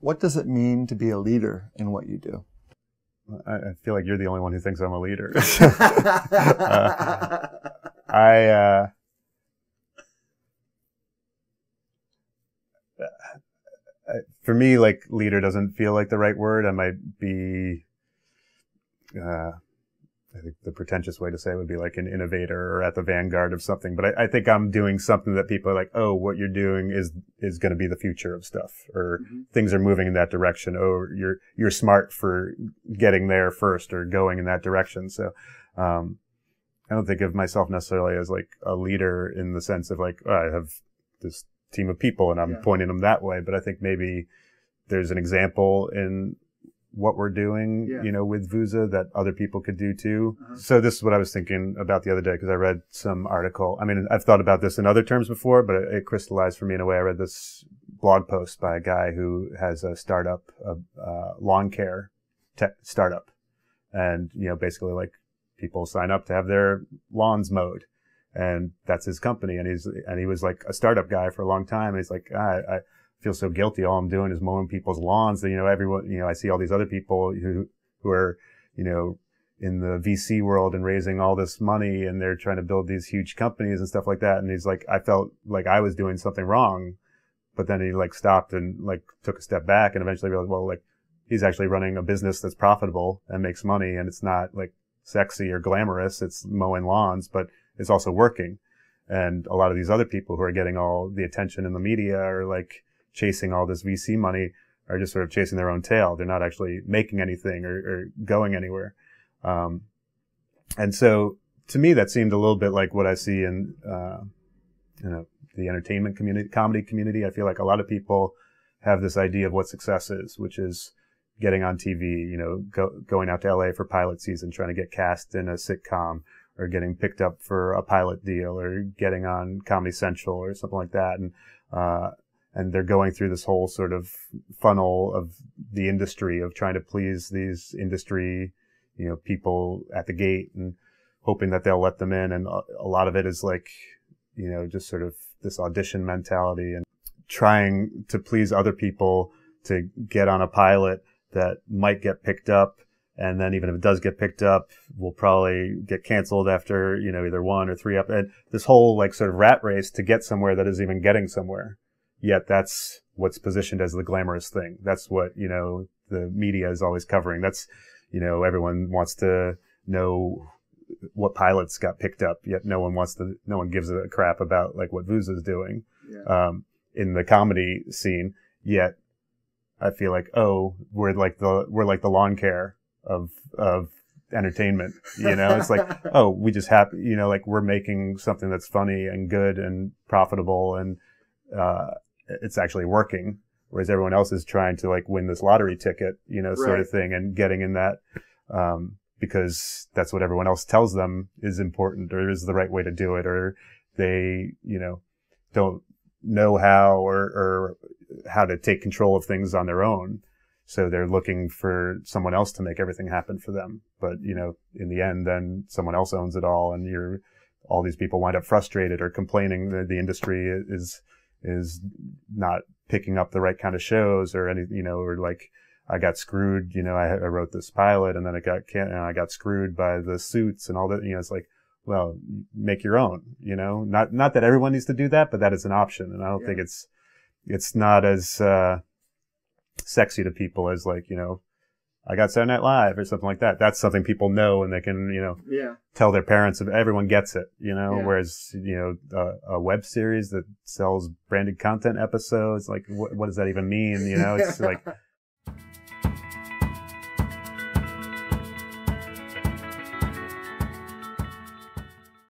What does it mean to be a leader in what you do? I feel like you're the only one who thinks I'm a leader. I for me, like, leader doesn't feel like the right word. I might be, I think the pretentious way to say it would be like an innovator or at the vanguard of something. But I think I'm doing something that people are like, oh, what you're doing is going to be the future of stuff, or things are moving in that direction. Oh, you're smart for getting there first or going in that direction. So, I don't think of myself necessarily as like a leader in the sense of like, oh, I have this team of people and I'm pointing them that way. But I think maybe there's an example in what we're doing, you know, with Vooza that other people could do too. So this is what I was thinking about the other day, because I read some article. I mean, I've thought about this in other terms before, but it crystallized for me in a way. I read this blog post by a guy who has a startup, lawn care startup. And, you know, basically like people sign up to have their lawns mowed. And that's his company. And he was like a startup guy for a long time. And he's like, I feel so guilty. All I'm doing is mowing people's lawns. That, you know, everyone, you know, I see all these other people who are, you know, in the VC world and raising all this money, and they're trying to build these huge companies and stuff like that. And he's like, I felt like I was doing something wrong, but then he like stopped and like took a step back and eventually realized, well, like he's actually running a business that's profitable and makes money, and it's not like sexy or glamorous. It's mowing lawns, but it's also working. And a lot of these other people who are getting all the attention in the media are like chasing all this VC money, are just sort of chasing their own tail. They're not actually making anything or going anywhere. And so to me, that seemed a little bit like what I see in, you know, the entertainment community, comedy community. I feel like a lot of people have this idea of what success is, which is getting on TV, you know, going out to LA for pilot season, trying to get cast in a sitcom, or getting picked up for a pilot deal, or getting on Comedy Central or something like that. And they're going through this whole sort of funnel of the industry of trying to please these industry, you know, people at the gate and hoping that they'll let them in. And a lot of it is like, you know, just sort of this audition mentality and trying to please other people to get on a pilot that might get picked up. And then even if it does get picked up, will probably get canceled after, you know, either 1 or 3 up. And this whole like sort of rat race to get somewhere that is even getting somewhere. Yet that's what's positioned as the glamorous thing. That's what, you know, the media is always covering. That's, you know, everyone wants to know what pilots got picked up, yet no one gives a crap about like what Vooza is doing, in the comedy scene. Yet I feel like, oh, we're like the lawn care of entertainment, you know. It's like, oh, we just happy, you know, like we're making something that's funny and good and profitable, and it's actually working, whereas everyone else is trying to like win this lottery ticket, you know, sort of thing, and getting in that because that's what everyone else tells them is important or is the right way to do it, or they, you know, don't know how or how to take control of things on their own. So they're looking for someone else to make everything happen for them. But, you know, in the end, then someone else owns it all, and all these people wind up frustrated or complaining that the industry is not picking up the right kind of shows, or any, you know, or like, I got screwed, you know, I wrote this pilot and then I got screwed by the suits and all that, you know. It's like, well, make your own, you know, not that everyone needs to do that, but that is an option. And I don't think it's not as, sexy to people as like, you know, I got Saturday Night Live or something like that. That's something people know and they can, you know, tell their parents. Everyone gets it, you know, whereas, you know, a web series that sells branded content episodes, like what does that even mean? You know, it's like,